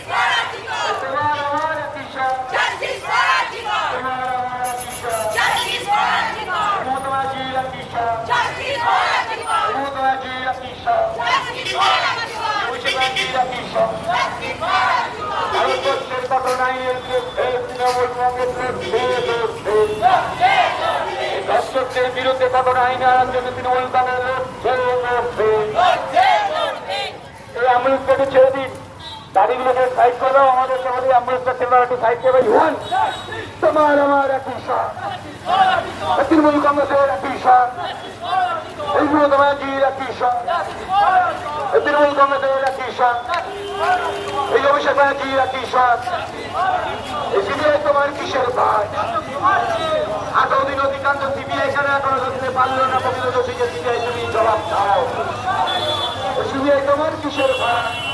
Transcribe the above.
তোমার আমার কিশোর তোমার আমার কিশোর মমতা জিয়া কিশোর মমতা জিয়া কিশোর মুর্শিদাবাদ জিয়া কিশোর ভারতবর্ষের কঠোর আইনের বিরুদ্ধে তৃণমূল কংগ্রেসের দর্শকদের বিরুদ্ধে কঠোর আইন আনার জন্য তৃণমূল এই অ্যাম্বুলেন্সটাকে ছেড়ে দিন, গাড়িগুলোকে সাইড করো, আমাদের সবাই অ্যাম্বুলেন্সটা ছেড়ে একটু সাইড করে ইউন তোমার আমার একই সাথ, তৃণমূল কংগ্রেসের একই সাথ, এই তোমার জির একই সাথ, তৃণমূল কংগ্রেসের একই সাথ, এই অভিষেক ব্যানার্জির একই সাথ, এই সিবিআই তোমার কিসের ভাই? 18 দিন অধিকাংশ সিবিআই এখানে এখনো ধরতে পারলো না, প্রকৃত দোষীকে সিবিআই তুমি জবাব দাও। সিবিআই তোমার কিসের ভাই?